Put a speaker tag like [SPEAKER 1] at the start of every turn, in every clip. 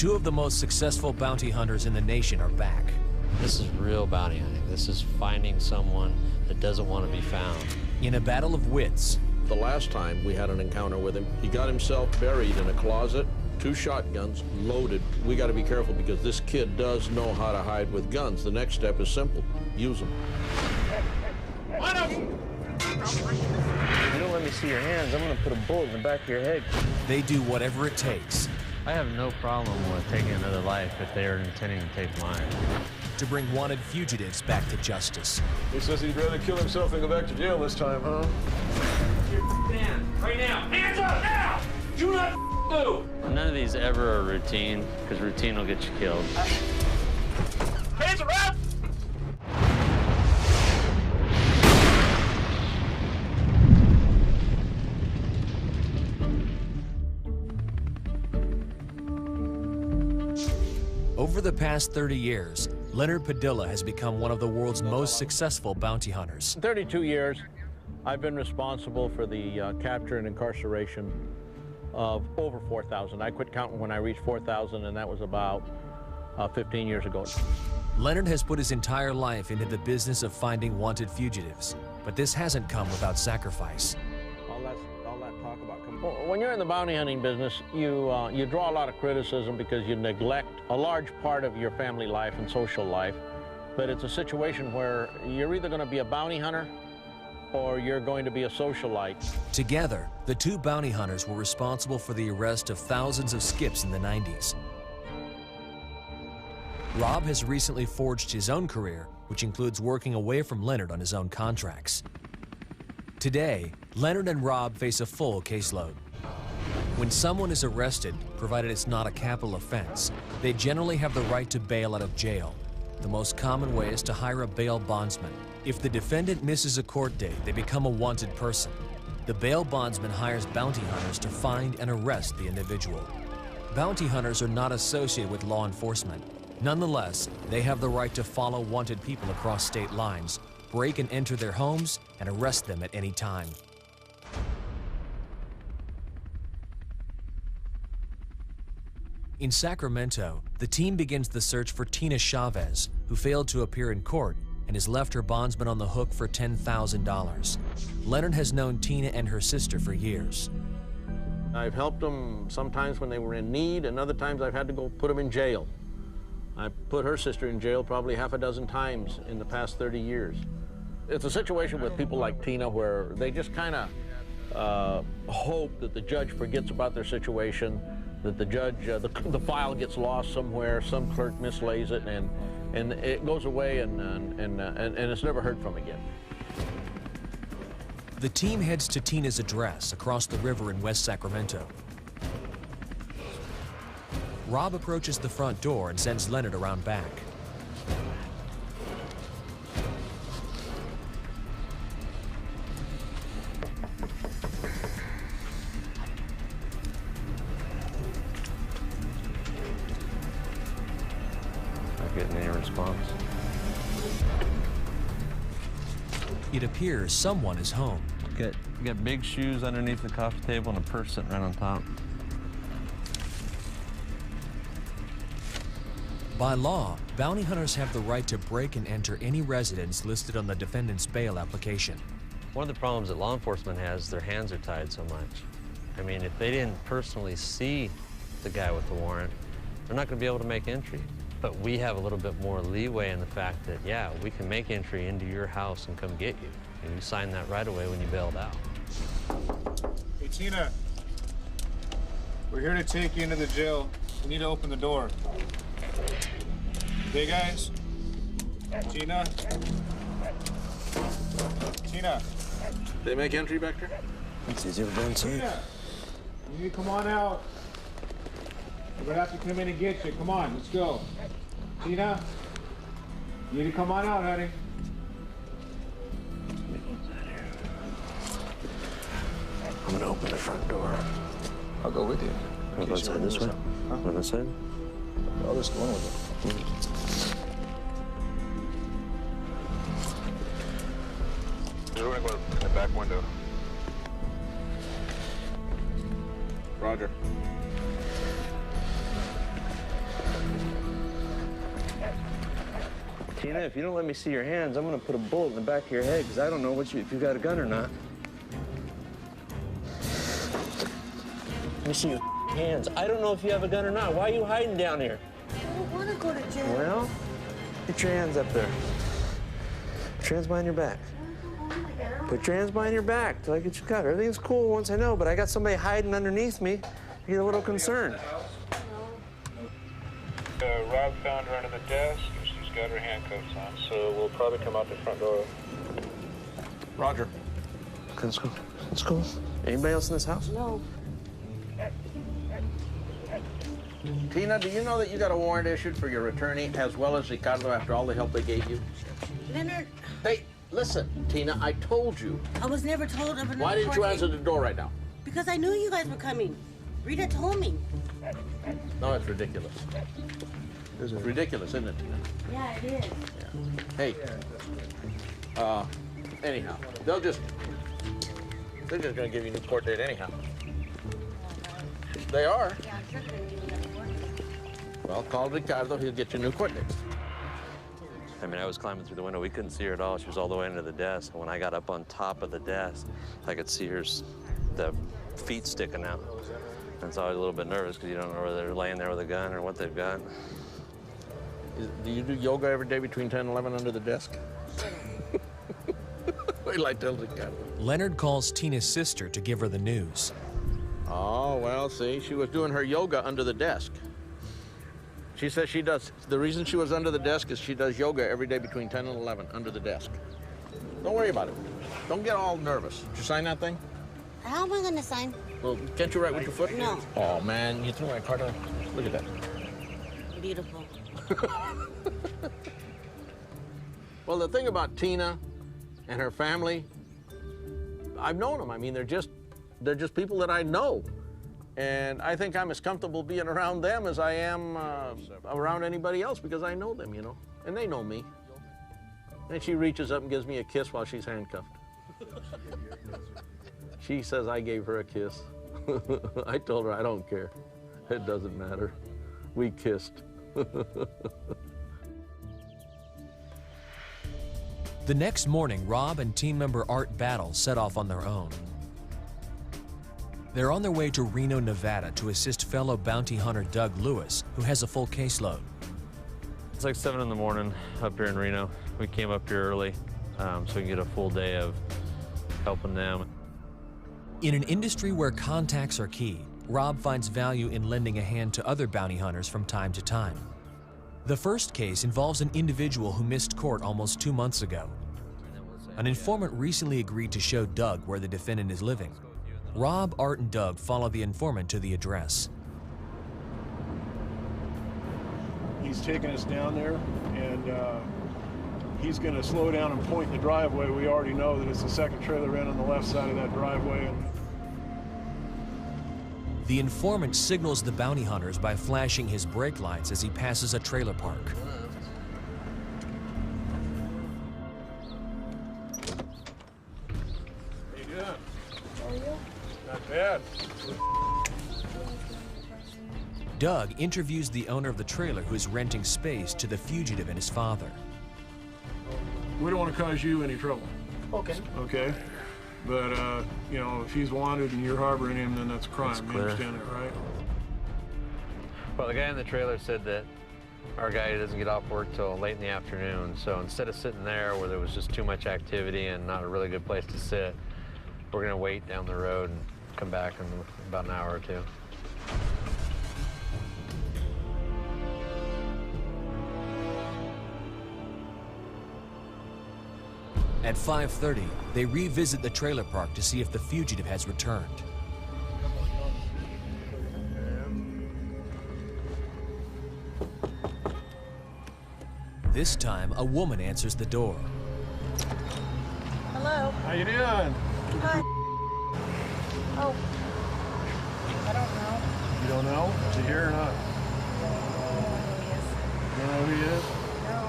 [SPEAKER 1] Two of the most successful bounty hunters in the nation are back.
[SPEAKER 2] This is real bounty hunting. This is finding someone that doesn't want to be found.
[SPEAKER 1] In a battle of wits.
[SPEAKER 3] The last time we had an encounter with him, he got himself buried in a closet, 2 shotguns, loaded. We got to be careful because this kid does know how to hide with guns. The next step is simple. Use them.
[SPEAKER 4] You don't let me see your hands, I'm gonna put a bullet in the back of your head.
[SPEAKER 1] They do whatever it takes.
[SPEAKER 2] I have no problem with taking another life if they are intending to take mine.
[SPEAKER 1] To bring wanted fugitives back to justice.
[SPEAKER 5] He says he'd rather kill himself than go back to jail this time, huh?
[SPEAKER 6] Stand right now. Hands up now! Do not move!
[SPEAKER 2] None of these ever are routine, because routine will get you killed.
[SPEAKER 6] Hands are up!
[SPEAKER 1] Over the past 30 years, Leonard Padilla has become one of the world's most successful bounty hunters.
[SPEAKER 3] In 32 years, I've been responsible for the capture and incarceration of over 4,000. I quit counting when I reached 4,000, and that was about 15 years ago.
[SPEAKER 1] Leonard has put his entire life into the business of finding wanted fugitives, but this hasn't come without sacrifice.
[SPEAKER 3] All that talk about when you're in the bounty hunting business, you draw a lot of criticism because you neglect a large part of your family life and social life. But it's a situation where you're either going to be a bounty hunter or you're going to be a socialite.
[SPEAKER 1] Together, the two bounty hunters were responsible for the arrest of thousands of skips in the 90s. Rob has recently forged his own career, which includes working away from Leonard on his own contracts. Today, Leonard and Rob face a full caseload. When someone is arrested, provided it's not a capital offense, they generally have the right to bail out of jail. The most common way is to hire a bail bondsman. If the defendant misses a court date, they become a wanted person. The bail bondsman hires bounty hunters to find and arrest the individual. Bounty hunters are not associated with law enforcement. Nonetheless, they have the right to follow wanted people across state lines, break and enter their homes, and arrest them at any time. In Sacramento, the team begins the search for Tina Chavez, who failed to appear in court and has left her bondsman on the hook for $10,000. Leonard has known Tina and her sister for years.
[SPEAKER 3] I've helped them sometimes when they were in need, and other times I've had to go put them in jail. I put her sister in jail probably half a dozen times in the past 30 years. It's a situation with people like Tina where they just kind of hope that the judge forgets about their situation, that the judge, the file gets lost somewhere, some clerk mislays it, and it goes away, and it's never heard from again.
[SPEAKER 1] The team heads to Tina's address across the river in West Sacramento. Rob approaches the front door and sends Leonard around back.
[SPEAKER 2] Not getting any response.
[SPEAKER 1] It appears someone is home.
[SPEAKER 2] You got big shoes underneath the coffee table and a purse sitting right on top.
[SPEAKER 1] By law, bounty hunters have the right to break and enter any residence listed on the defendant's bail application.
[SPEAKER 2] One of the problems that law enforcement has, their hands are tied so much. I mean, if they didn't personally see the guy with the warrant, they're not going to be able to make entry. But we have a little bit more leeway in the fact that, yeah, we can make entry into your house and come get you. And you sign that right away when you bailed out.
[SPEAKER 7] Hey, Tina. We're here to take you into the jail. We need to open the door. Hey, guys. Tina. Tina.
[SPEAKER 3] They make entry back there?
[SPEAKER 4] It's easier than
[SPEAKER 7] Tina. You need to come on out. We're gonna have to come in and get you. Come on, let's go. Tina. You need to come on out, honey.
[SPEAKER 4] I'm gonna open the front door.
[SPEAKER 5] I'll go with you.
[SPEAKER 4] I'll go inside this way.
[SPEAKER 5] Huh?
[SPEAKER 4] On this side?
[SPEAKER 5] I'll just go on with it. We're gonna go in the back window.
[SPEAKER 3] Roger.
[SPEAKER 4] Tina, if you don't let me see your hands, I'm gonna put a bullet in the back of your head because I don't know if you got a gun or not. Let me see your hands. I don't know if you have a gun or not. Why are you hiding down here?
[SPEAKER 8] I don't want to go to jail.
[SPEAKER 4] Well, get your hands up there. Put your hands behind your back. Put your hands behind your back till I get you cut. Everything's cool once I know, but I got somebody hiding underneath me. I get a little concerned.
[SPEAKER 9] Rob found her under the desk. She's got her handcuffs on, so we'll probably come out the front door.
[SPEAKER 3] Roger.
[SPEAKER 4] Okay, let's go. Let's go. Anybody else in this house?
[SPEAKER 8] No.
[SPEAKER 3] Tina, do you know that you got a warrant issued for your attorney as well as Ricardo after all the help they gave you?
[SPEAKER 8] Leonard,
[SPEAKER 3] Hey, listen, Tina, I told you.
[SPEAKER 8] I was never told of another
[SPEAKER 3] Why didn't you answer the door right now?
[SPEAKER 8] Because I knew you guys were coming. Rita told me.
[SPEAKER 3] No, it's ridiculous. It's ridiculous, isn't it, Tina?
[SPEAKER 8] Yeah, it is.
[SPEAKER 3] Hey, anyhow, they're just gonna give you a new court date anyhow. They are.
[SPEAKER 8] Yeah, I'm sure they're going to give me another warrant.
[SPEAKER 3] Well, call Ricardo, he'll get you a new court date.
[SPEAKER 2] I mean, I was climbing through the window. We couldn't see her at all. She was all the way under the desk. And when I got up on top of the desk, I could see the feet sticking out. And so I was a little bit nervous because you don't know whether they're laying there with a gun or what they've got.
[SPEAKER 3] Do you do yoga every day between 10 and 11 under the desk? Wait till I tell Ricardo.
[SPEAKER 1] Leonard calls Tina's sister to give her the news.
[SPEAKER 3] Oh, well, see, she was doing her yoga under the desk. She says she does. The reason she was under the desk is she does yoga every day between 10 and 11 under the desk. Don't worry about it. Don't get all nervous. Did you sign that thing?
[SPEAKER 8] How am I going to sign?
[SPEAKER 3] Well, can't you write with your foot?
[SPEAKER 8] No.
[SPEAKER 3] Oh, man, you threw my card on. Look at that.
[SPEAKER 8] Beautiful.
[SPEAKER 3] Well, the thing about Tina and her family, I've known them. I mean, they're just people that I know. And I think I'm as comfortable being around them as I am around anybody else because I know them, you know, and they know me. And she reaches up and gives me a kiss while she's handcuffed. She says I gave her a kiss. I told her I don't care. It doesn't matter. We kissed.
[SPEAKER 1] The next morning, Rob and team member Art Battle set off on their own. They're on their way to Reno, Nevada to assist fellow bounty hunter Doug Lewis, who has a full caseload.
[SPEAKER 2] It's like 7 in the morning up here in Reno. We came up here early so we can get a full day of helping them.
[SPEAKER 1] In an industry where contacts are key, Rob finds value in lending a hand to other bounty hunters from time to time. The first case involves an individual who missed court almost 2 months ago. An informant recently agreed to show Doug where the defendant is living. Rob, Art, and Doug follow the informant to the address.
[SPEAKER 10] He's taking us down there, and he's going to slow down and point in the driveway. We already know that it's the second trailer in on the left side of that driveway.
[SPEAKER 1] The informant signals the bounty hunters by flashing his brake lights as he passes a trailer park.
[SPEAKER 10] How you doing? How are you? Not bad.
[SPEAKER 1] Doug interviews the owner of the trailer who is renting space to the fugitive and his father.
[SPEAKER 10] We don't want to cause you any trouble.
[SPEAKER 8] Okay.
[SPEAKER 10] Okay? But, you know, if he's wanted and you're harboring him, then that's a crime.
[SPEAKER 2] That's
[SPEAKER 10] You
[SPEAKER 2] clear.
[SPEAKER 10] understand that, right?
[SPEAKER 2] Well, the guy in the trailer said that our guy doesn't get off work till late in the afternoon. So instead of sitting there where there was just too much activity and not a really good place to sit, we're going to wait down the road and come back in about an hour or two.
[SPEAKER 1] At 5:30, they revisit the trailer park to see if the fugitive has returned. This time, a woman answers the door.
[SPEAKER 8] Hello.
[SPEAKER 10] How you doing?
[SPEAKER 8] Hi. Oh. I don't know.
[SPEAKER 10] You don't know? Is he here or not? You don't know who he is?
[SPEAKER 8] No.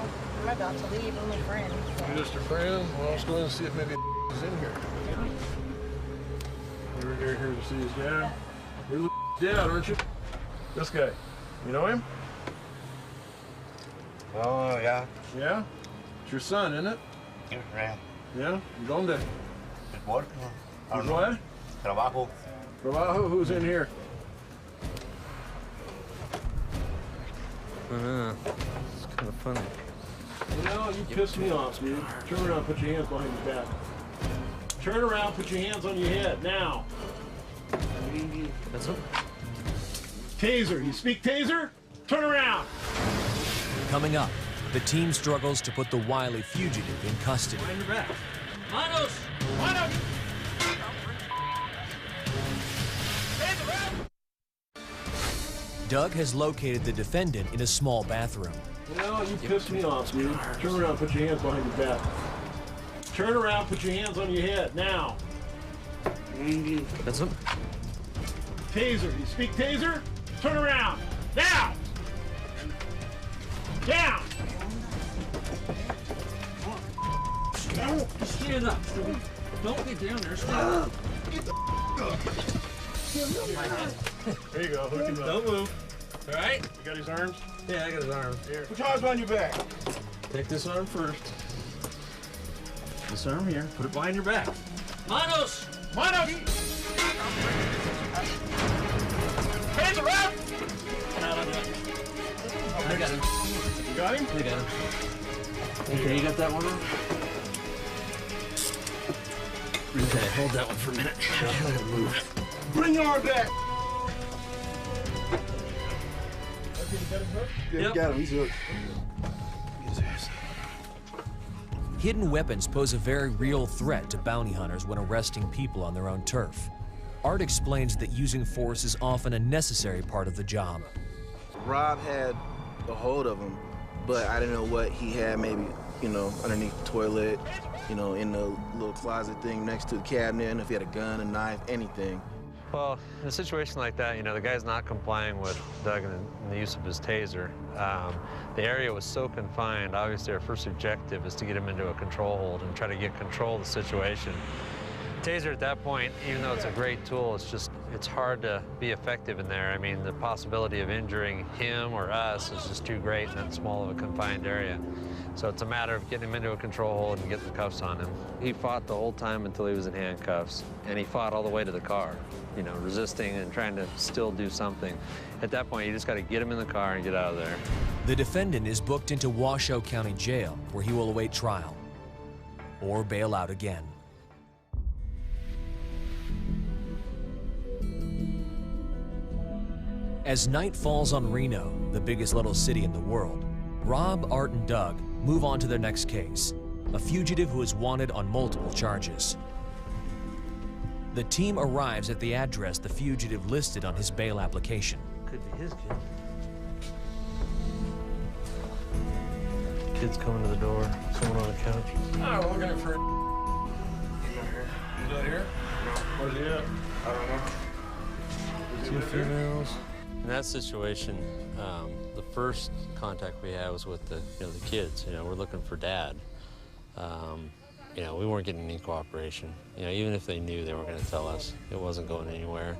[SPEAKER 8] I'm about to leave. I'm a friend.
[SPEAKER 10] You're just a friend? Well, let's go in and see if maybe he's in here. You were here to see his dad? You're the dad, aren't you? This guy. You know him?
[SPEAKER 4] Oh, yeah.
[SPEAKER 10] Yeah? It's your son, isn't it?
[SPEAKER 11] Yeah.
[SPEAKER 10] Yeah? ¿Y dónde?
[SPEAKER 11] At work. I don't know.
[SPEAKER 10] What?
[SPEAKER 11] Trabajo.
[SPEAKER 10] Trabajo? Who's in here?
[SPEAKER 2] It's kind of funny.
[SPEAKER 10] No, you pissed me off, dude. Turn around, put your hands behind your back. Turn around, put your hands on your head, now.
[SPEAKER 2] That's it.
[SPEAKER 10] Taser, you speak taser? Turn around.
[SPEAKER 1] Coming up, the team struggles to put the wily fugitive in custody.
[SPEAKER 6] Behind your back. Manos! Manos!
[SPEAKER 1] Doug has located the defendant in a small bathroom.
[SPEAKER 10] No, you pissed me off, dude. Turn around, put your hands behind your back. Turn around, put your hands on your head, now.
[SPEAKER 2] That's it.
[SPEAKER 10] Taser, you speak taser? Turn around, now! Down!
[SPEAKER 6] Stand up. Don't get down there. Stand up.
[SPEAKER 10] There you go, hook him up.
[SPEAKER 6] Don't move. All right?
[SPEAKER 10] You got his arms?
[SPEAKER 6] Yeah, I got his arm.
[SPEAKER 10] Here. Put your arms behind your back. Take this arm first. This arm here. Put it behind your back.
[SPEAKER 6] Manos!
[SPEAKER 10] Manos! Hands around!
[SPEAKER 6] I got him.
[SPEAKER 10] You got him?
[SPEAKER 6] I got him. Okay, you got that one on? Okay, hold that one for a minute. I gotta move.
[SPEAKER 10] Bring your arm back!
[SPEAKER 6] Yep.
[SPEAKER 10] Got him, he's hooked.
[SPEAKER 1] Hidden weapons pose a very real threat to bounty hunters when arresting people on their own turf. Art explains that using force is often a necessary part of the job.
[SPEAKER 12] Rob had a hold of him, but I didn't know what he had, maybe, you know, underneath the toilet, you know, in the little closet thing next to the cabinet, and if he had a gun, a knife, anything.
[SPEAKER 2] Well, in a situation like that, you know, the guy's not complying with Doug in the use of his taser. The area was so confined, obviously our first objective is to get him into a control hold and try to get control of the situation. Taser at that point, even though it's a great tool, it's hard to be effective in there. I mean, the possibility of injuring him or us is just too great in that small of a confined area. So it's a matter of getting him into a control hold and getting the cuffs on him. He fought the whole time until he was in handcuffs, and he fought all the way to the car, you know, resisting and trying to still do something. At that point, you just got to get him in the car and get out of there.
[SPEAKER 1] The defendant is booked into Washoe County Jail, where he will await trial or bail out again. As night falls on Reno, the biggest little city in the world, Rob, Art, and Doug move on to their next case, a fugitive who is wanted on multiple charges. The team arrives at the address the fugitive listed on his bail application.
[SPEAKER 2] Could be his kid. Kid's coming to the door, someone on the couch.
[SPEAKER 10] Oh, we're looking for He's not here? No. Where's he at? I don't know.
[SPEAKER 2] Two females. In that situation, the first contact we had was with the kids. You know, we're looking for Dad. You know, we weren't getting any cooperation. You know, even if they knew, they weren't going to tell us. It wasn't going anywhere.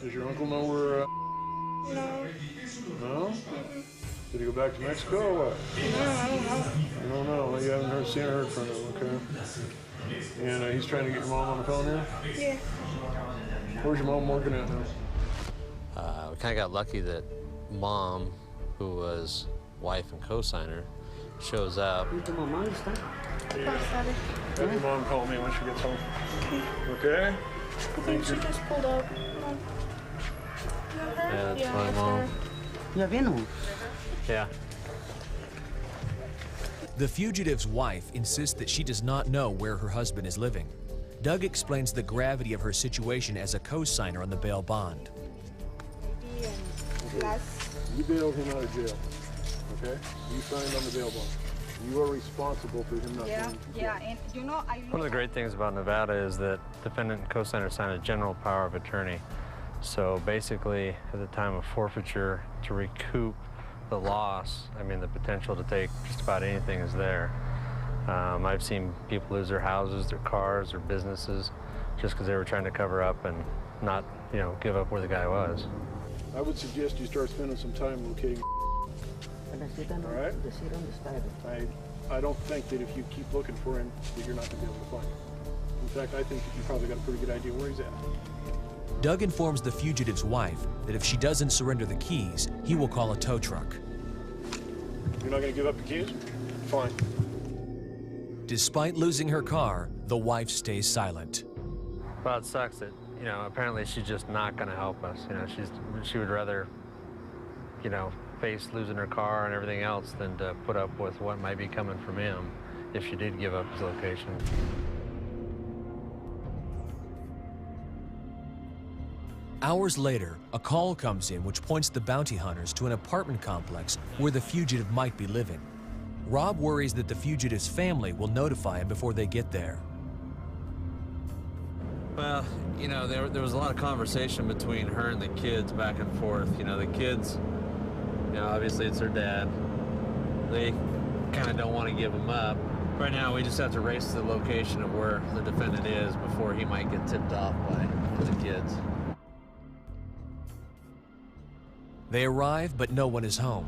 [SPEAKER 10] Does your uncle know where?
[SPEAKER 8] No.
[SPEAKER 10] No? Did he go back to Mexico or what?
[SPEAKER 8] No, I don't know.
[SPEAKER 10] You don't know. You haven't seen or heard from him. Okay. And he's trying to get your mom on the phone here.
[SPEAKER 8] Yeah.
[SPEAKER 10] Where's your mom working at now?
[SPEAKER 2] We kind of got lucky that Mom, who was wife and co-signer, shows up.
[SPEAKER 10] Have your mom call me when she gets home. Okay?
[SPEAKER 8] I think she just pulled up.
[SPEAKER 2] Yeah, that's my mom. Yeah.
[SPEAKER 1] The fugitive's wife insists that she does not know where her husband is living. Doug explains the gravity of her situation as a co-signer on the bail bond.
[SPEAKER 10] You bailed him out of jail, okay? You signed on the bail bond. You are responsible for him not being in jail.
[SPEAKER 8] And you know,
[SPEAKER 2] One of the great things about Nevada is that defendant and co-signer sign a general power of attorney. So basically, at the time of forfeiture, to recoup the loss, I mean, the potential to take just about anything is there. I've seen people lose their houses, their cars, their businesses, just because they were trying to cover up and not, you know, give up where the guy was.
[SPEAKER 10] I would suggest you start spending some time locating. All right? I don't think that if you keep looking for him, that you're not going to be able to find him. In fact, I think that you probably got a pretty good idea where he's at.
[SPEAKER 1] Doug informs the fugitive's wife that if she doesn't surrender the keys, he will call a tow truck.
[SPEAKER 10] You're not going to give up the keys? Fine.
[SPEAKER 1] Despite losing her car, the wife stays silent.
[SPEAKER 2] Well, it sucks that, you know, apparently she's just not going to help us. You know, she would rather, you know, face losing her car and everything else than to put up with what might be coming from him if she did give up his location.
[SPEAKER 1] Hours later, a call comes in which points the bounty hunters to an apartment complex where the fugitive might be living. Rob worries that the fugitive's family will notify him before they get there.
[SPEAKER 2] Well, you know, there was a lot of conversation between her and the kids back and forth. You know, the kids, you know, obviously it's their dad. They kind of don't want to give him up. Right now, we just have to race to the location of where the defendant is before he might get tipped off by the kids.
[SPEAKER 1] They arrive, but no one is home.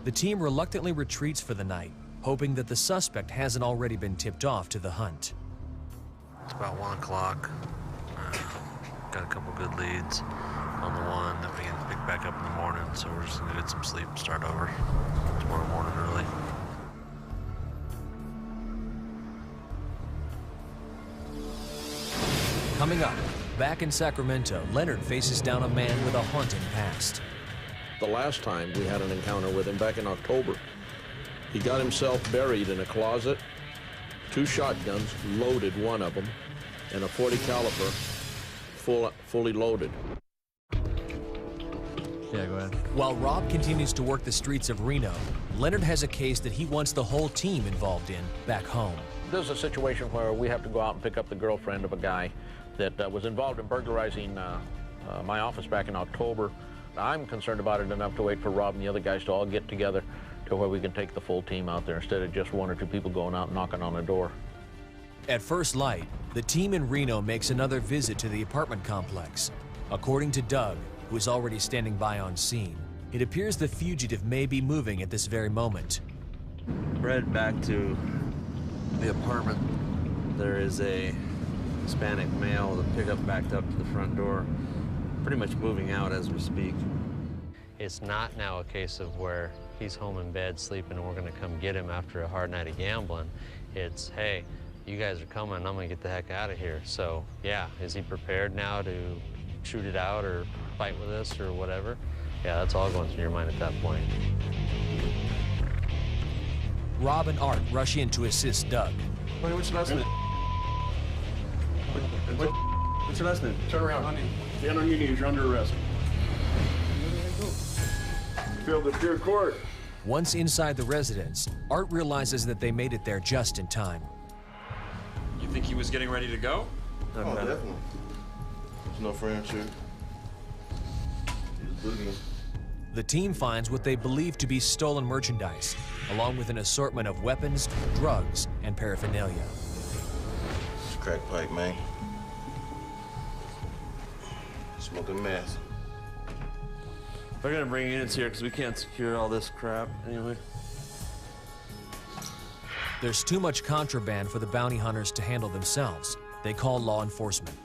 [SPEAKER 1] The team reluctantly retreats for the night, hoping that the suspect hasn't already been tipped off to the hunt.
[SPEAKER 2] It's about 1 o'clock. Got a couple good leads on the one that we can pick back up in the morning, so we're just gonna get some sleep and start over tomorrow morning early.
[SPEAKER 1] Coming up, back in Sacramento, Leonard faces down a man with a haunting past.
[SPEAKER 3] The last time we had an encounter with him back in October, he got himself buried in a closet, 2 shotguns, loaded one of them, and a .40 caliber, fully loaded.
[SPEAKER 2] Yeah, go ahead.
[SPEAKER 1] While Rob continues to work the streets of Reno, Leonard has a case that he wants the whole team involved in back home.
[SPEAKER 3] There's a situation where we have to go out and pick up the girlfriend of a guy that was involved in burglarizing my office back in October. I'm concerned about it enough to wait for Rob and the other guys to all get together to where we can take the full team out there instead of just 1 or 2 people going out and knocking on the door.
[SPEAKER 1] At first light, the team in Reno makes another visit to the apartment complex. According to Doug, who is already standing by on scene, it appears the fugitive may be moving at this very moment.
[SPEAKER 2] We're headed back to the apartment. There is a Hispanic male with a pickup backed up to the front door, pretty much moving out as we speak. It's not now a case of where he's home in bed sleeping and we're gonna come get him after a hard night of gambling. It's, hey, you guys are coming, I'm gonna get the heck out of here. So yeah, is he prepared now to shoot it out or fight with us or whatever? Yeah, that's all going through your mind at that point.
[SPEAKER 1] Rob and Art rush in to assist Doug.
[SPEAKER 5] What's your last name? What's your last name?
[SPEAKER 10] Turn around, honey. Stand on your knees, you're under arrest. Failed to appear in court.
[SPEAKER 1] Once inside the residence, Art realizes that they made it there just in time.
[SPEAKER 6] You think he was getting ready to go?
[SPEAKER 5] Oh, definitely. There's no friendship. He's boogieing.
[SPEAKER 1] The team finds what they believe to be stolen merchandise, along with an assortment of weapons, drugs, and paraphernalia.
[SPEAKER 5] It's a crack pipe, man. Smoking meth.
[SPEAKER 2] We're gonna bring units here because we can't secure all this crap anyway.
[SPEAKER 1] There's too much contraband for the bounty hunters to handle themselves. They call law enforcement.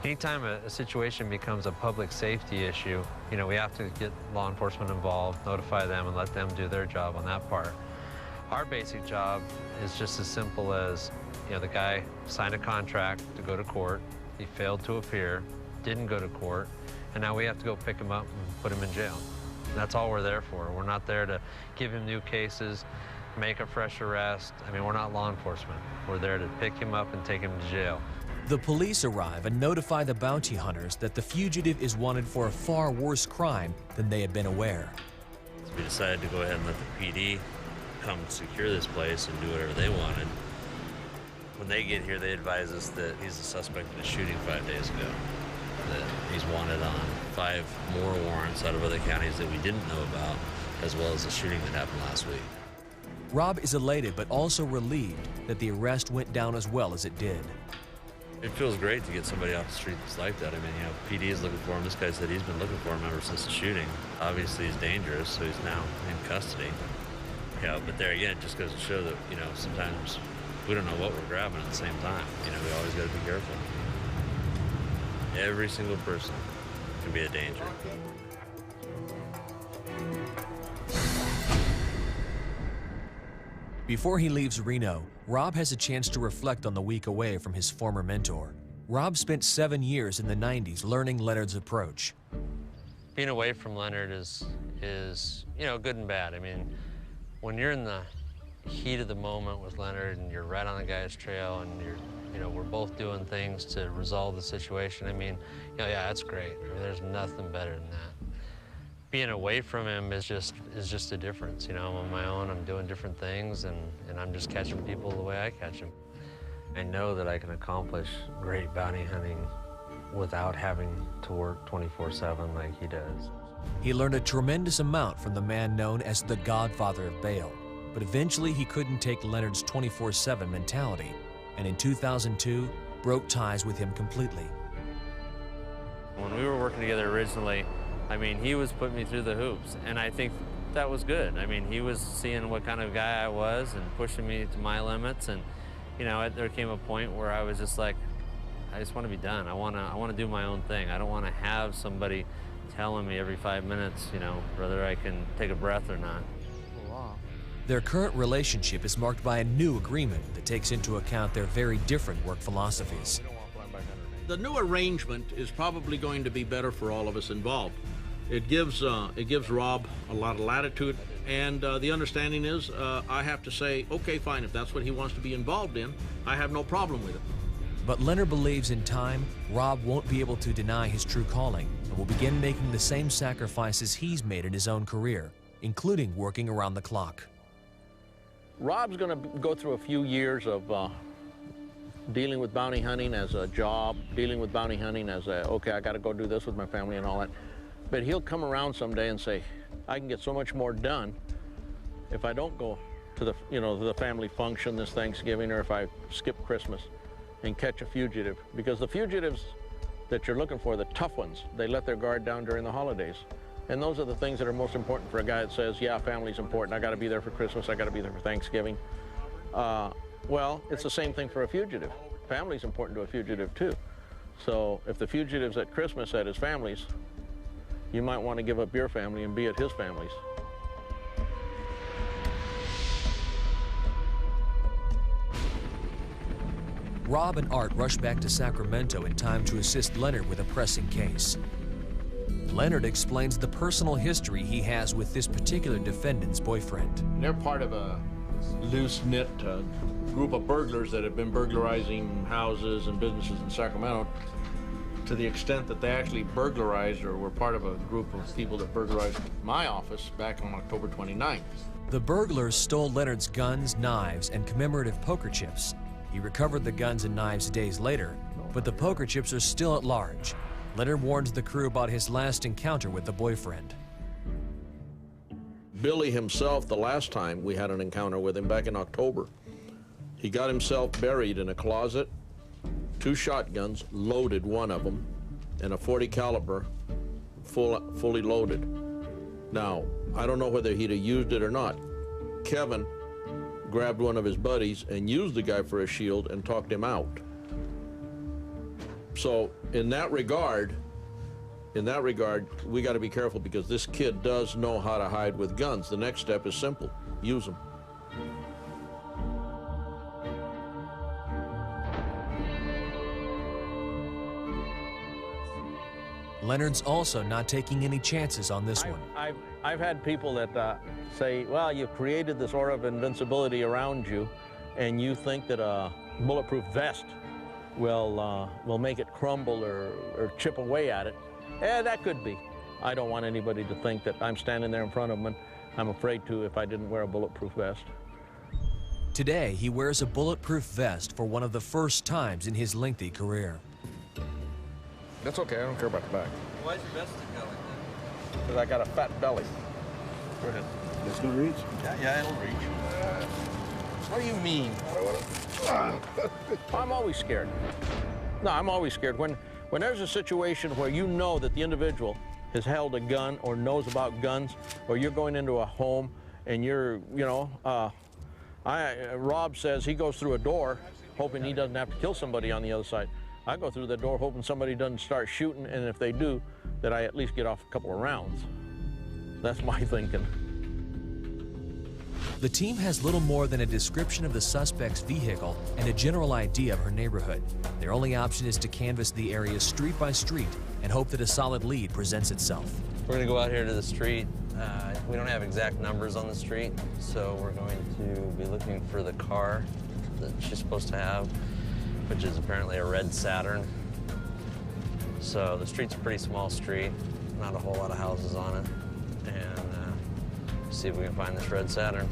[SPEAKER 2] Anytime a situation becomes a public safety issue, you know, we have to get law enforcement involved, notify them, and let them do their job on that part. Our basic job is just as simple as, you know, the guy signed a contract to go to court, he failed to appear, didn't go to court, and now we have to go pick him up and put him in jail. And that's all we're there for. We're not there to give him new cases, make a fresh arrest. I mean, we're not law enforcement. We're there to pick him up and take him to jail.
[SPEAKER 1] The police arrive and notify the bounty hunters that the fugitive is wanted for a far worse crime than they had been aware.
[SPEAKER 2] So we decided to go ahead and let the PD come secure this place and do whatever they wanted. When they get here, they advise us that he's the suspect in a shooting 5 days ago, that he's wanted on 5 more warrants out of other counties that we didn't know about, as well as the shooting that happened last week.
[SPEAKER 1] Rob is elated but also relieved that the arrest went down as well as it did.
[SPEAKER 2] It feels great to get somebody off the streets like that. I mean, you know, PD is looking for him. This guy said he's been looking for him ever since the shooting. Obviously, he's dangerous, so he's now in custody. Yeah, but there again, it just goes to show that, you know, sometimes we don't know what we're grabbing at the same time. You know, we always got to be careful. Every single person can be a danger.
[SPEAKER 1] Before he leaves Reno, Rob has a chance to reflect on the week away from his former mentor. Rob spent 7 years in the 90s learning Leonard's approach.
[SPEAKER 2] Being away from Leonard is you know, good and bad. I mean, when you're in the heat of the moment with Leonard and you're right on the guy's trail and you know, we're both doing things to resolve the situation, I mean, you know, yeah, that's great. I mean, there's nothing better than that. Being away from him is just a difference. You know, I'm on my own, I'm doing different things, and I'm just catching people the way I catch them. I know that I can accomplish great bounty hunting without having to work 24/7 like he does.
[SPEAKER 1] He learned a tremendous amount from the man known as the Godfather of Bail, but eventually he couldn't take Leonard's 24/7 mentality, and in 2002, broke ties with him completely.
[SPEAKER 2] When we were working together originally, I mean, he was putting me through the hoops, and I think that was good. I mean, he was seeing what kind of guy I was and pushing me to my limits, and you know, there came a point where I was just like, I just want to be done. I want to do my own thing. I don't want to have somebody telling me every 5 minutes, you know, whether I can take a breath or not.
[SPEAKER 1] Their current relationship is marked by a new agreement that takes into account their very different work philosophies.
[SPEAKER 3] The new arrangement is probably going to be better for all of us involved. It gives Rob a lot of latitude, and the understanding is I have to say, okay, fine, if that's what he wants to be involved in, I have no problem with it.
[SPEAKER 1] But Leonard believes in time, Rob won't be able to deny his true calling and will begin making the same sacrifices he's made in his own career, including working around the clock.
[SPEAKER 3] Rob's going to go through a few years of dealing with bounty hunting as a job, dealing with bounty hunting as a, okay, I got to go do this with my family and all that. But he'll come around someday and say, I can get so much more done if I don't go to the, you know, the family function this Thanksgiving, or if I skip Christmas and catch a fugitive. Because the fugitives that you're looking for, the tough ones, they let their guard down during the holidays. And those are the things that are most important for a guy that says, yeah, family's important. I got to be there for Christmas. I got to be there for Thanksgiving. Well, it's the same thing for a fugitive. Family's important to a fugitive too. So if the fugitive's at Christmas at his family's, you might want to give up your family and be at his family's.
[SPEAKER 1] Rob and Art rush back to Sacramento in time to assist Leonard with a pressing case. Leonard explains the personal history he has with this particular defendant's boyfriend.
[SPEAKER 3] They're part of a loose-knit group of burglars that have been burglarizing houses and businesses in Sacramento, to the extent that they actually burglarized, or were part of a group of people that burglarized my office back on October 29th.
[SPEAKER 1] The burglars stole Leonard's guns, knives, and commemorative poker chips. He recovered the guns and knives days later, but the poker chips are still at large. Leonard warns the crew about his last encounter with the boyfriend.
[SPEAKER 3] Billy himself, the last time we had an encounter with him back in October, he got himself buried in a closet, 2 shotguns, loaded one of them, and a .40 caliber, fully loaded. Now, I don't know whether he'd have used it or not. Kevin grabbed one of his buddies and used the guy for a shield and talked him out. So in that regard, we got to be careful, because this kid does know how to hide with guns. The next step is simple: use them.
[SPEAKER 1] Leonard's also not taking any chances on this one.
[SPEAKER 3] I've had people that say, well, you've created this aura of invincibility around you, and you think that a bulletproof vest will make it crumble or chip away at it. That could be. I don't want anybody to think that I'm standing there in front of them and I'm afraid to if I didn't wear a bulletproof vest.
[SPEAKER 1] Today, he wears a bulletproof vest for one of the first times in his lengthy career.
[SPEAKER 3] That's okay, I don't care about the back.
[SPEAKER 2] Why is your vest going like that?
[SPEAKER 3] Because I got a fat belly. Go ahead.
[SPEAKER 10] It's gonna reach?
[SPEAKER 3] Yeah, it'll reach. What do you mean? I'm always scared. No, I'm always scared. When there's a situation where you know that the individual has held a gun or knows about guns, or you're going into a home and you're, you know, Rob says he goes through a door hoping he doesn't have to kill somebody on the other side. I go through the door hoping somebody doesn't start shooting, and if they do, that I at least get off a couple of rounds. That's my thinking.
[SPEAKER 1] The team has little more than a description of the suspect's vehicle and a general idea of her neighborhood. Their only option is to canvass the area street by street and hope that a solid lead presents itself.
[SPEAKER 2] We're gonna go out here to the street. We don't have exact numbers on the street, so we're going to be looking for the car that she's supposed to have, which is apparently a red Saturn. So the street's a pretty small street, not a whole lot of houses on it, and see if we can find this red Saturn.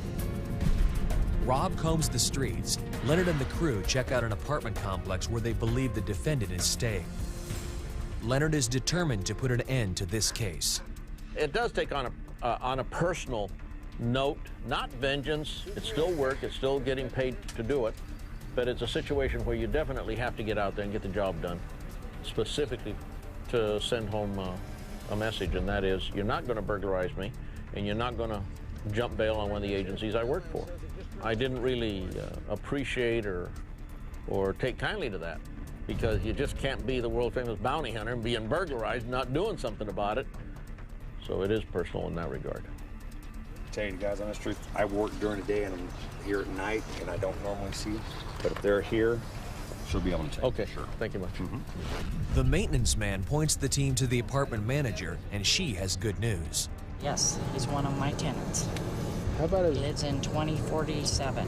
[SPEAKER 1] Rob combs the streets. Leonard and the crew check out an apartment complex where they believe the defendant is staying. Leonard is determined to put an end to this case.
[SPEAKER 3] It does take on a personal note, not vengeance. It's still work, it's still getting paid to do it, but it's a situation where you definitely have to get out there and get the job done, specifically to send home a message, and that is, you're not going to burglarize me, and you're not going to jump bail on one of the agencies I work for. I didn't really appreciate or take kindly to that, because you just can't be the world-famous bounty hunter and being burglarized and not doing something about it. So it is personal in that regard.
[SPEAKER 13] Tell you guys, honest truth, I work during the day and I'm here at night, and I don't normally see. But if they're here, she'll be able to tell.
[SPEAKER 3] Okay, sure. Thank you much.
[SPEAKER 1] The maintenance man points the team to the apartment manager, and she has good news.
[SPEAKER 14] Yes, he's one of my tenants.
[SPEAKER 4] How about his...
[SPEAKER 14] It's in 2047.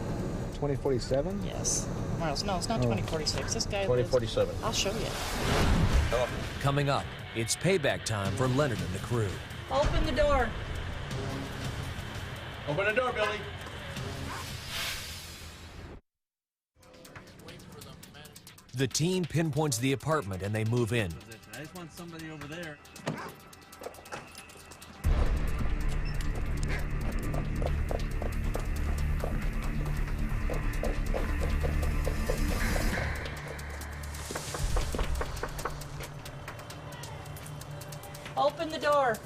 [SPEAKER 4] 2047?
[SPEAKER 14] Yes. Well, no, it's not 2046. This guy
[SPEAKER 3] 2047.
[SPEAKER 14] lives... I'll show you.
[SPEAKER 1] Coming up, it's payback time for Leonard and the crew.
[SPEAKER 8] Open the door.
[SPEAKER 3] Open the door, Billy.
[SPEAKER 1] The team pinpoints the apartment and they move in.
[SPEAKER 2] I just want somebody over there.
[SPEAKER 8] Open the door.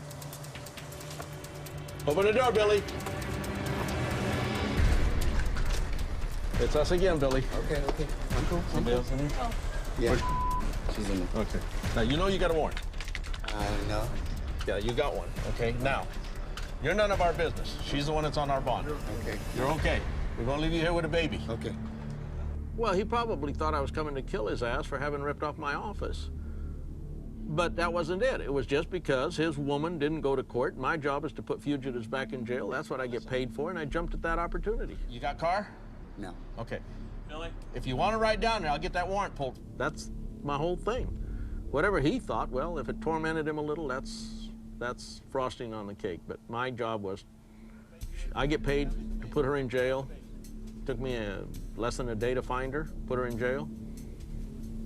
[SPEAKER 3] Open the door, Billy. It's us again, Billy.
[SPEAKER 4] Okay. I'm cool.
[SPEAKER 3] Somebody else in here?
[SPEAKER 8] Oh.
[SPEAKER 4] Yeah. She's in there.
[SPEAKER 3] Okay. Now, you know you got a warrant.
[SPEAKER 4] No.
[SPEAKER 3] Yeah, you got one. Okay, now, you're none of our business. She's the one that's on our bond.
[SPEAKER 4] Okay.
[SPEAKER 3] You're okay. We're gonna leave you here with a baby.
[SPEAKER 4] Okay.
[SPEAKER 3] Well, he probably thought I was coming to kill his ass for having ripped off my office. But that wasn't it. It was just because his woman didn't go to court. My job is to put fugitives back in jail. That's what I get paid for, and I jumped at that opportunity. You got a car?
[SPEAKER 4] No.
[SPEAKER 3] Okay.
[SPEAKER 6] Billy?
[SPEAKER 3] If you want to ride down there, I'll get that warrant pulled. That's my whole thing. Whatever he thought, well, if it tormented him a little, that's frosting on the cake. But my job was, I get paid to put her in jail. Took me less than a day to find her, put her in jail.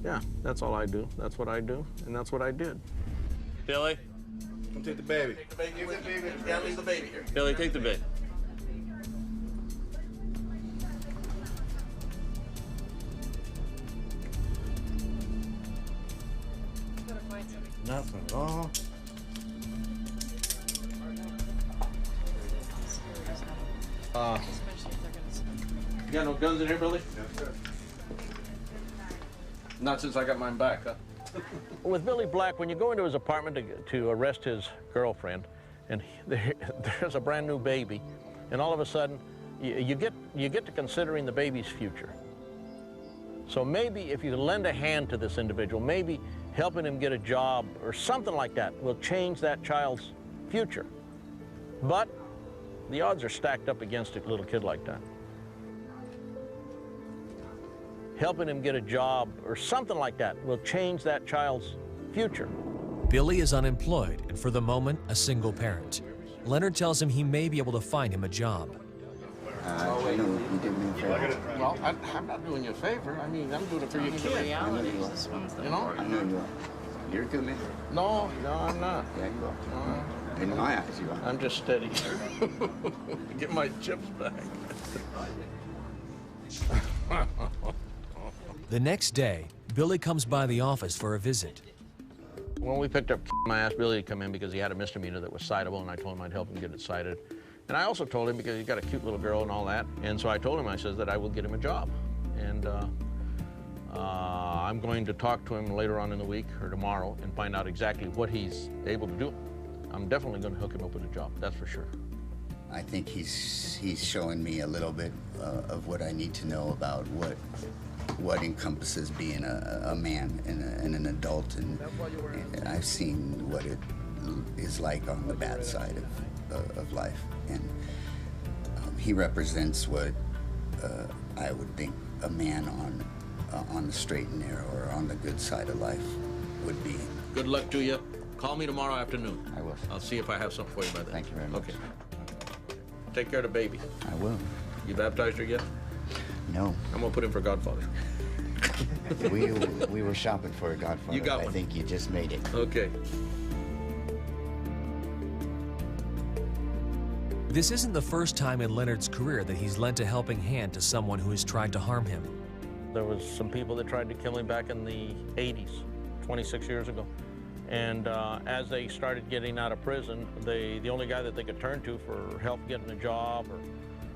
[SPEAKER 3] Yeah, that's all I do. That's what I do, and that's what I did.
[SPEAKER 6] Billy?
[SPEAKER 5] Come take the baby.
[SPEAKER 3] The baby with the baby. Yeah, leave the baby here.
[SPEAKER 6] Billy, take the baby.
[SPEAKER 5] Nothing at all.
[SPEAKER 3] You got no guns in here, Billy?
[SPEAKER 5] Yes, sir.
[SPEAKER 3] Not since I got mine back, huh? With Billy Black, when you go into his apartment to arrest his girlfriend, and there's a brand new baby, and all of a sudden, you get to considering the baby's future. So maybe if you lend a hand to this individual, maybe helping him get a job or something like that will change that child's future. But the odds are stacked up against a little kid like that. Helping him get a job or something like that will change that child's future.
[SPEAKER 1] Billy is unemployed and for the moment, a single parent. Leonard tells him he may be able to find him a job.
[SPEAKER 4] You did me a favor.
[SPEAKER 3] Well, I'm not doing you a favor. I mean, I'm doing it for your kid.
[SPEAKER 4] You know? I know you are. You're a good man.
[SPEAKER 3] No, I'm not.
[SPEAKER 4] Yeah, you are. In my eyes, you are.
[SPEAKER 3] I'm just steady. Get my chips back.
[SPEAKER 1] The next day, Billy comes by the office for a visit.
[SPEAKER 3] When we picked up, I asked Billy to come in because he had a misdemeanor that was citable, and I told him I'd help him get it cited. And I also told him, because he's got a cute little girl and all that, and so I told him, I said that I will get him a job. And I'm going to talk to him later on in the week or tomorrow and find out exactly what he's able to do. I'm definitely going to hook him up with a job, that's for sure.
[SPEAKER 15] I think he's showing me a little bit of what I need to know about what encompasses being a man and an adult, and I've seen what it is like on the bad side of life, and he represents what I would think a man on the straight and narrow or on the good side of life would be.
[SPEAKER 3] Good luck to you. Call me tomorrow afternoon.
[SPEAKER 15] I will.
[SPEAKER 3] I'll see if I have something for you by then.
[SPEAKER 15] Thank you very much.
[SPEAKER 3] Okay. Take care of the baby.
[SPEAKER 15] I will.
[SPEAKER 3] You baptized her yet?
[SPEAKER 15] No.
[SPEAKER 3] I'm gonna put him for godfather.
[SPEAKER 15] we were shopping for a godfather.
[SPEAKER 3] You got one.
[SPEAKER 15] I think you just made it.
[SPEAKER 3] Okay.
[SPEAKER 1] This isn't the first time in Leonard's career that he's lent a helping hand to someone who has tried to harm him.
[SPEAKER 3] There was some people that tried to kill him back in the 80s, 26 years ago. And as they started getting out of prison, the only guy that they could turn to for help getting a job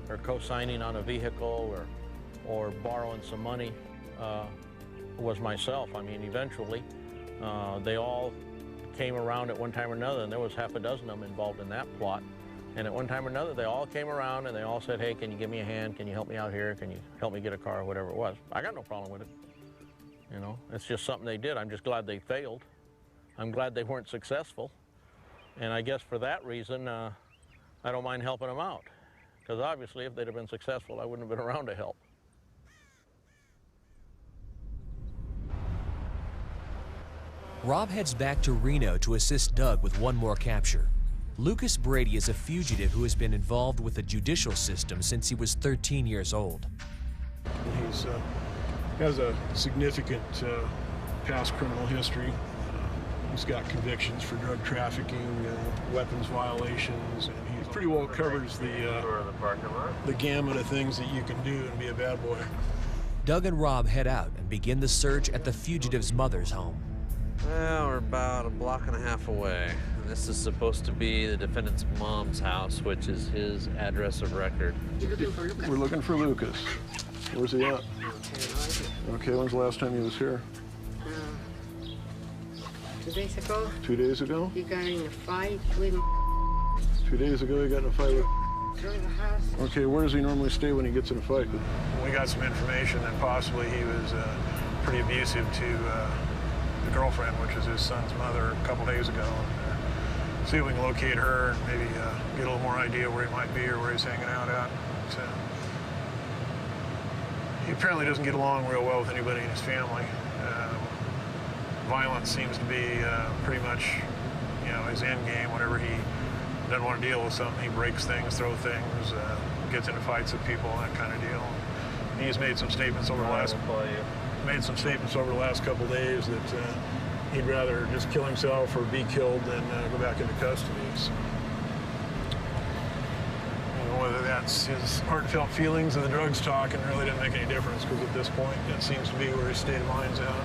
[SPEAKER 3] or co-signing on a vehicle or borrowing some money was myself. I mean, eventually, they all came around at one time or another, and there was half a dozen of them involved in that plot. And at one time or another, they all came around and they all said, hey, can you give me a hand? Can you help me out here? Can you help me get a car or whatever it was? I got no problem with it. You know, it's just something they did. I'm just glad they failed. I'm glad they weren't successful. And I guess for that reason, I don't mind helping them out. Because obviously, if they'd have been successful, I wouldn't have been around to help.
[SPEAKER 1] Rob heads back to Reno to assist Doug with one more capture. Lucas Brady is a fugitive who has been involved with the judicial system since he was 13 years old.
[SPEAKER 10] He has a significant past criminal history. He's got convictions for drug trafficking, weapons violations, and he pretty well covers the gamut of things that you can do and be a bad boy.
[SPEAKER 1] Doug and Rob head out and begin the search at the fugitive's mother's home.
[SPEAKER 2] Well, we're about a block and a half away. This is supposed to be the defendant's mom's house, which is his address of record.
[SPEAKER 10] We're looking for Lucas. Where's he at? Okay, when's the last time he was here?
[SPEAKER 16] 2 days ago.
[SPEAKER 10] 2 days ago?
[SPEAKER 16] He got in a fight with
[SPEAKER 10] 2 days ago he got in a fight with...
[SPEAKER 16] through the house.
[SPEAKER 10] Okay, where does he normally stay when he gets in a fight? We got some information that possibly he was pretty abusive to the girlfriend, which is his son's mother, a couple days ago. See if we can locate her and maybe get a little more idea where he might be or where he's hanging out at. So, he apparently doesn't get along real well with anybody in his family. Violence seems to be pretty much, you know, his end game. Whenever he doesn't want to deal with something, he breaks things, throws things, gets into fights with people, that kind of deal. He's made some statements over the last couple days that he'd rather just kill himself or be killed than go back into custody. So, you know, whether that's his heartfelt feelings or the drugs talking really doesn't make any difference, because at this point, that seems to be where his state of mind's at.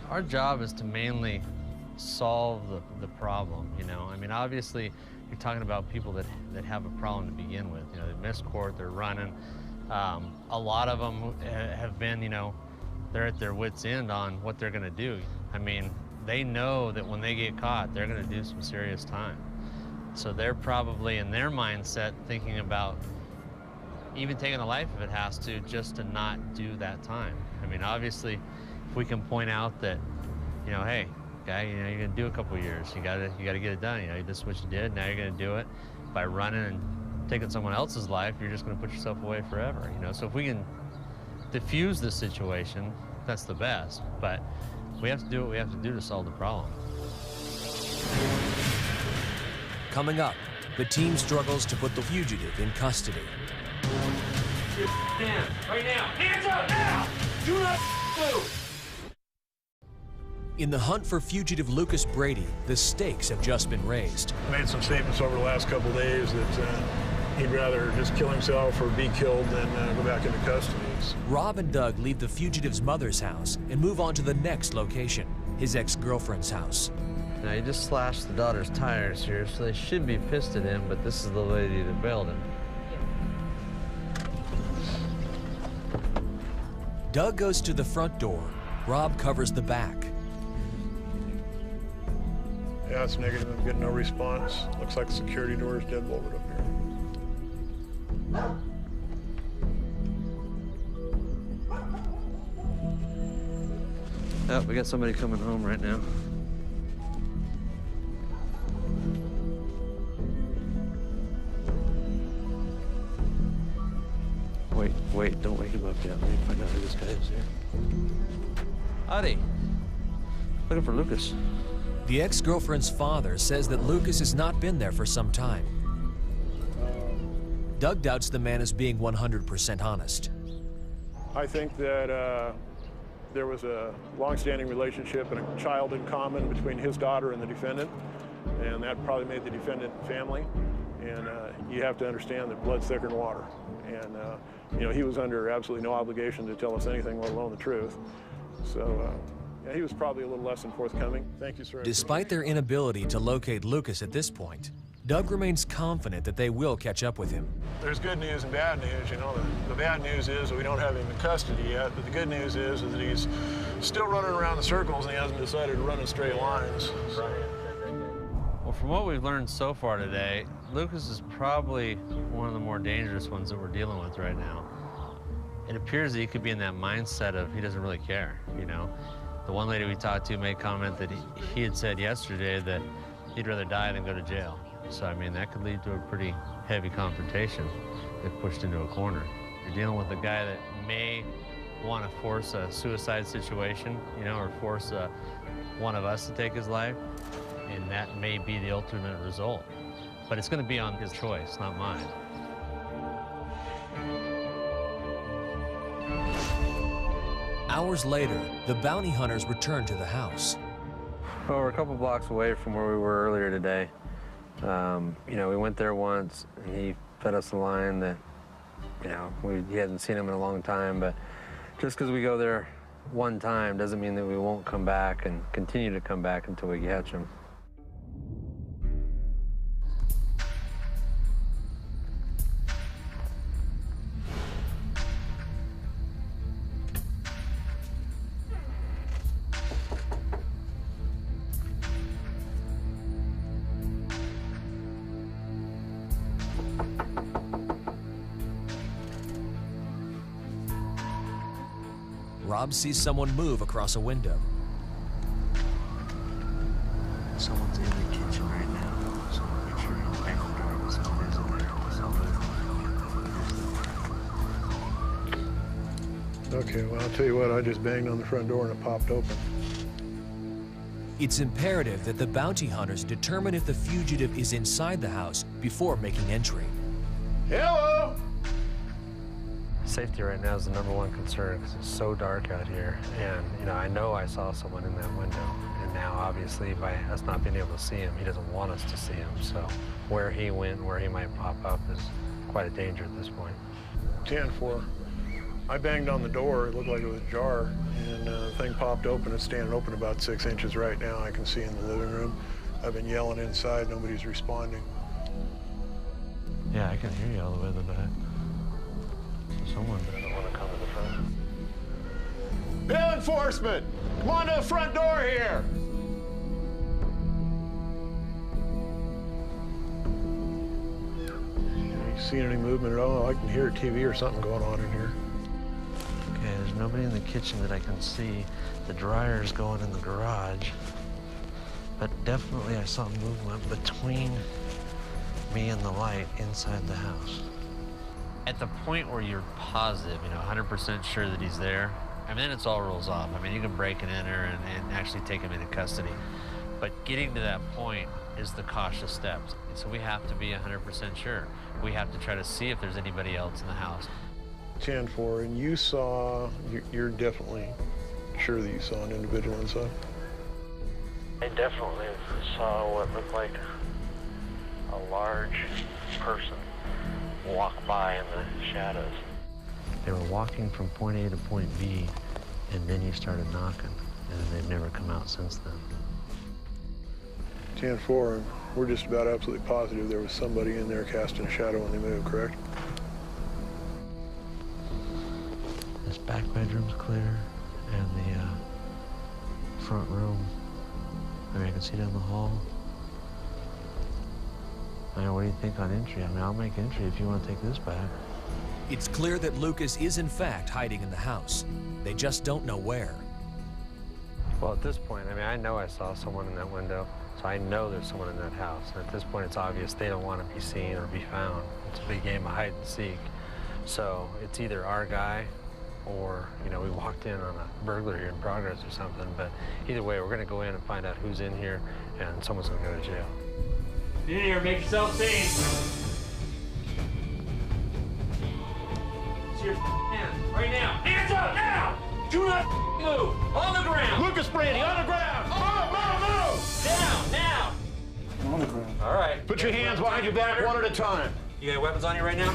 [SPEAKER 2] Our job is to mainly solve the problem, you know. I mean, obviously, you're talking about people that have a problem to begin with. You know, they miss court, they're running. A lot of them have been, you know, they're at their wits' end on what they're gonna do. I mean, they know that when they get caught, they're gonna do some serious time. So they're probably in their mindset thinking about even taking a life if it has to, just to not do that time. I mean, obviously, if we can point out that, you know, hey, guy, you know, you're gonna do a couple years. You gotta get it done. You know, this is what you did. Now you're gonna do it. By running and taking someone else's life, you're just gonna put yourself away forever. You know, so if we can diffuse the situation, that's the best. But we have to do what we have to do to solve the problem.
[SPEAKER 1] Coming up, the team struggles to put the fugitive in custody.
[SPEAKER 6] Hands, right now. Hands up now! Do not move!
[SPEAKER 1] In the hunt for fugitive Lucas Brady, the stakes have just been raised.
[SPEAKER 10] Made some statements over the last couple days that he'd rather just kill himself or be killed than go back into custody.
[SPEAKER 1] Rob and Doug leave the fugitive's mother's house and move on to the next location, his ex-girlfriend's house.
[SPEAKER 2] Now, he just slashed the daughter's tires here, so they should be pissed at him, but this is the lady that bailed him.
[SPEAKER 1] Doug goes to the front door. Rob covers the back.
[SPEAKER 10] Yeah, it's negative. I'm getting no response. Looks like the security door is dead bolted up here.
[SPEAKER 2] Oh, we got somebody coming home right now. Wait, don't wake him up yet. Let me find out who this guy is here. Adi, looking for Lucas.
[SPEAKER 1] The ex-girlfriend's father says that Lucas has not been there for some time. Doug doubts the man is being 100% honest.
[SPEAKER 10] I think that there was a long-standing relationship and a child in common between his daughter and the defendant, and that probably made the defendant family. And you have to understand that blood's thicker than water. And you know, he was under absolutely no obligation to tell us anything, let alone the truth. So yeah, he was probably a little less than forthcoming. Thank you, sir.
[SPEAKER 1] Despite their inability to locate Lucas at this point, Doug remains confident that they will catch up with him.
[SPEAKER 10] There's good news and bad news. You know, the bad news is that we don't have him in custody yet, but the good news is that he's still running around in circles and he hasn't decided to run in straight lines.
[SPEAKER 2] Well, from what we've learned so far today, Lucas is probably one of the more dangerous ones that we're dealing with right now. It appears that he could be in that mindset of he doesn't really care, you know? The one lady we talked to made comment that he had said yesterday that he'd rather die than go to jail. So, I mean, that could lead to a pretty heavy confrontation if pushed into a corner. You're dealing with a guy that may want to force a suicide situation, you know, or force one of us to take his life, and that may be the ultimate result. But it's going to be on his choice, not mine.
[SPEAKER 1] Hours later, the bounty hunters return to the house.
[SPEAKER 2] Well, we're a couple blocks away from where we were earlier today. You know, we went there once, and he fed us a line that, you know, he hadn't seen him in a long time, but just because we go there one time doesn't mean that we won't come back and continue to come back until we catch him.
[SPEAKER 1] Rob sees someone move across a window.
[SPEAKER 2] Someone's in the kitchen right now, so make sure you bang on the door when someone is in there.
[SPEAKER 10] Okay, well, I'll tell you what, I just banged on the front door and it popped open.
[SPEAKER 1] It's imperative that the bounty hunters determine if the fugitive is inside the house before making entry.
[SPEAKER 10] Hello!
[SPEAKER 2] Safety right now is the #1 concern because it's so dark out here. And, you know I saw someone in that window. And now, obviously, by us not being able to see him, he doesn't want us to see him. So where he went, where he might pop up is quite a danger at this point.
[SPEAKER 10] 10-4. I banged on the door. It looked like it was ajar. And the thing popped open. It's standing open about 6 inches right now. I can see in the living room. I've been yelling inside. Nobody's responding.
[SPEAKER 2] Yeah, I can hear you all the way to the back. Someone doesn't want to come to the front.
[SPEAKER 10] Bill enforcement! Come on to the front door here! You seen any movement at all? I can hear a TV or something going on in here.
[SPEAKER 2] Okay, there's nobody in the kitchen that I can see. The dryer's going in the garage. But definitely I saw movement between me and the light inside the house. At the point where you're positive, 100% sure that he's there, I mean, then it's all rolls off. I mean, you can break and enter and actually take him into custody. But getting to that point is the cautious steps. So we have to be 100% sure. We have to try to see if there's anybody else in the house.
[SPEAKER 10] 10-4, and you saw, you're definitely sure that you saw an individual inside?
[SPEAKER 2] I definitely saw what looked like a large person walk by in the shadows. They were walking from point A to point B, and then you started knocking, and they've never come out since then.
[SPEAKER 10] 10-4, we're just about absolutely positive there was somebody in there casting a shadow when they moved, correct?
[SPEAKER 2] This back bedroom's clear, and the front room, I mean, I can see down the hall. I mean, what do you think on entry? I mean, I'll make entry if you want to take this back.
[SPEAKER 1] It's clear that Lucas is in fact hiding in the house. They just don't know where.
[SPEAKER 2] Well, at this point, I mean, I know I saw someone in that window, so I know there's someone in that house. And at this point, it's obvious they don't want to be seen or be found. It's a big game of hide and seek. So it's either our guy or, you know, we walked in on a burglary in progress or something. But either way, we're going to go in and find out who's in here, and someone's going to go to jail.
[SPEAKER 6] Get in here, make yourself seen. See your hands right now. Hands up now! Do not move. On the ground.
[SPEAKER 3] Lucas Brady, on the ground. Move!
[SPEAKER 6] Down now.
[SPEAKER 7] On the ground.
[SPEAKER 6] All right.
[SPEAKER 3] Put your hands behind your back one at a time.
[SPEAKER 6] You got weapons on you right now?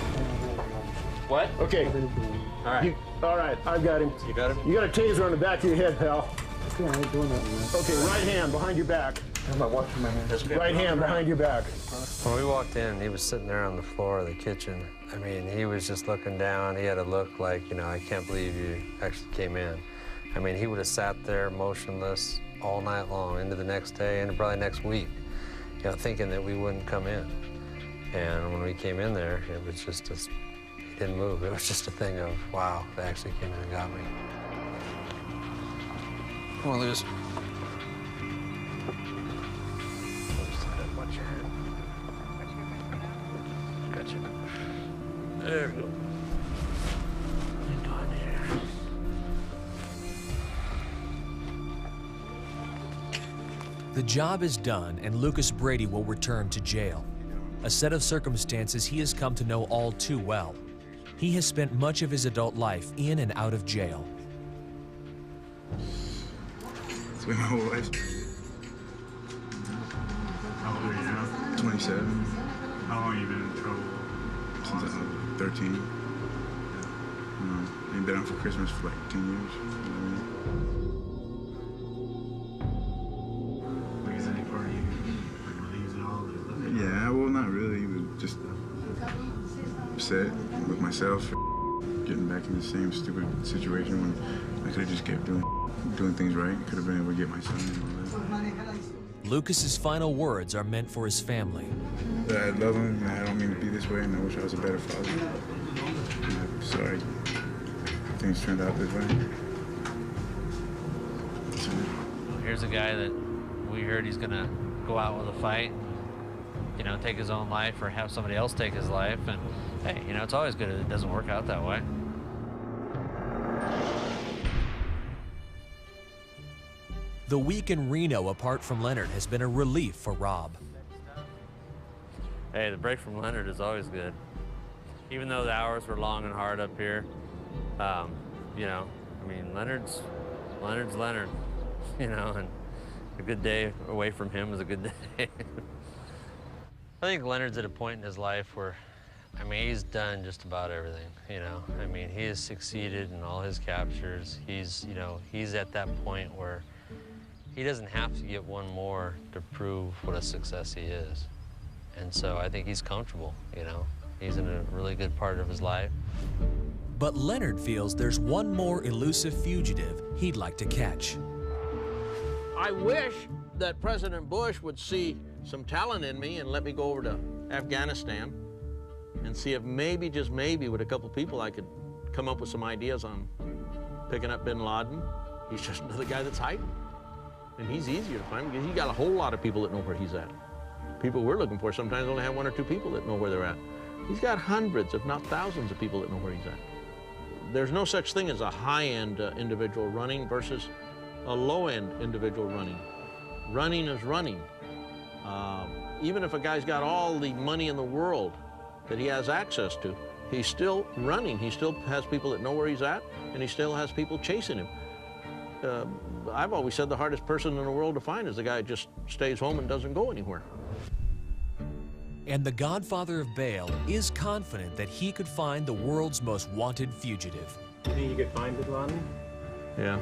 [SPEAKER 6] What?
[SPEAKER 3] Okay.
[SPEAKER 6] All right.
[SPEAKER 3] All right, I've got him.
[SPEAKER 6] You got him?
[SPEAKER 3] You got a taser on the back of your head, pal.
[SPEAKER 7] Okay, I ain't doing that, man.
[SPEAKER 3] Okay, right hand behind your back.
[SPEAKER 7] I'm not watching my hands.
[SPEAKER 3] Right hand behind your back.
[SPEAKER 2] When we walked in, he was sitting there on the floor of the kitchen. I mean, he was just looking down. He had a look like, you know, I can't believe you actually came in. I mean, he would have sat there motionless all night long into the next day and probably next week, you know, thinking that we wouldn't come in. And when we came in there, it was just, he didn't move. It was just a thing of, wow, they actually came in and got me. Come on, Lucas. Watch your head. Gotcha. There we go.
[SPEAKER 1] The job is done, and Lucas Brady will return to jail. A set of circumstances he has come to know all too well. He has spent much of his adult life in and out of jail.
[SPEAKER 17] It's been my whole life.
[SPEAKER 18] How old are you now?
[SPEAKER 17] 27.
[SPEAKER 18] How long have you been in trouble?
[SPEAKER 17] Since I was 13. Ain't been out for Christmas for like 10 years. You know what I mean?
[SPEAKER 18] Like, is any part of you like relieves at all?
[SPEAKER 17] Yeah, well, not really. It was just upset with myself for getting back in the same stupid situation when I could have just kept doing things right. Could have been able to get my son and all that.
[SPEAKER 1] Lucas's final words are meant for his family.
[SPEAKER 17] I love him, and I don't mean to be this way, and I wish I was a better father. I'm sorry things turned out this way.
[SPEAKER 2] Here's a guy that we heard he's gonna go out with a fight, you know, take his own life or have somebody else take his life. And hey, you know, it's always good if it doesn't work out that way.
[SPEAKER 1] The week in Reno apart from Leonard has been a relief for Rob.
[SPEAKER 2] Hey, the break from Leonard is always good. Even though the hours were long and hard up here, you know, I mean, Leonard's Leonard, you know, and a good day away from him is a good day. I think Leonard's at a point in his life where, I mean, he's done just about everything, you know. I mean, he has succeeded in all his captures. He's, you know, he's at that point where he doesn't have to get one more to prove what a success he is. And so I think he's comfortable, you know. He's in a really good part of his life.
[SPEAKER 1] But Leonard feels there's one more elusive fugitive he'd like to catch.
[SPEAKER 3] I wish that President Bush would see some talent in me and let me go over to Afghanistan and see if maybe, just maybe, with a couple people I could come up with some ideas on picking up bin Laden. He's just another guy that's hiding. And he's easier to find because he's got a whole lot of people that know where he's at. People we're looking for sometimes only have one or two people that know where they're at. He's got hundreds, if not thousands, of people that know where he's at. There's no such thing as a high-end individual running versus a low-end individual running. Running is running. Even if a guy's got all the money in the world that he has access to, he's still running. He still has people that know where he's at, and he still has people chasing him. I've always said the hardest person in the world to find is the guy that just stays home and doesn't go anywhere.
[SPEAKER 1] And the godfather of bail is confident that he could find the world's most wanted fugitive.
[SPEAKER 7] You think you could find bin Laden?
[SPEAKER 3] Yeah.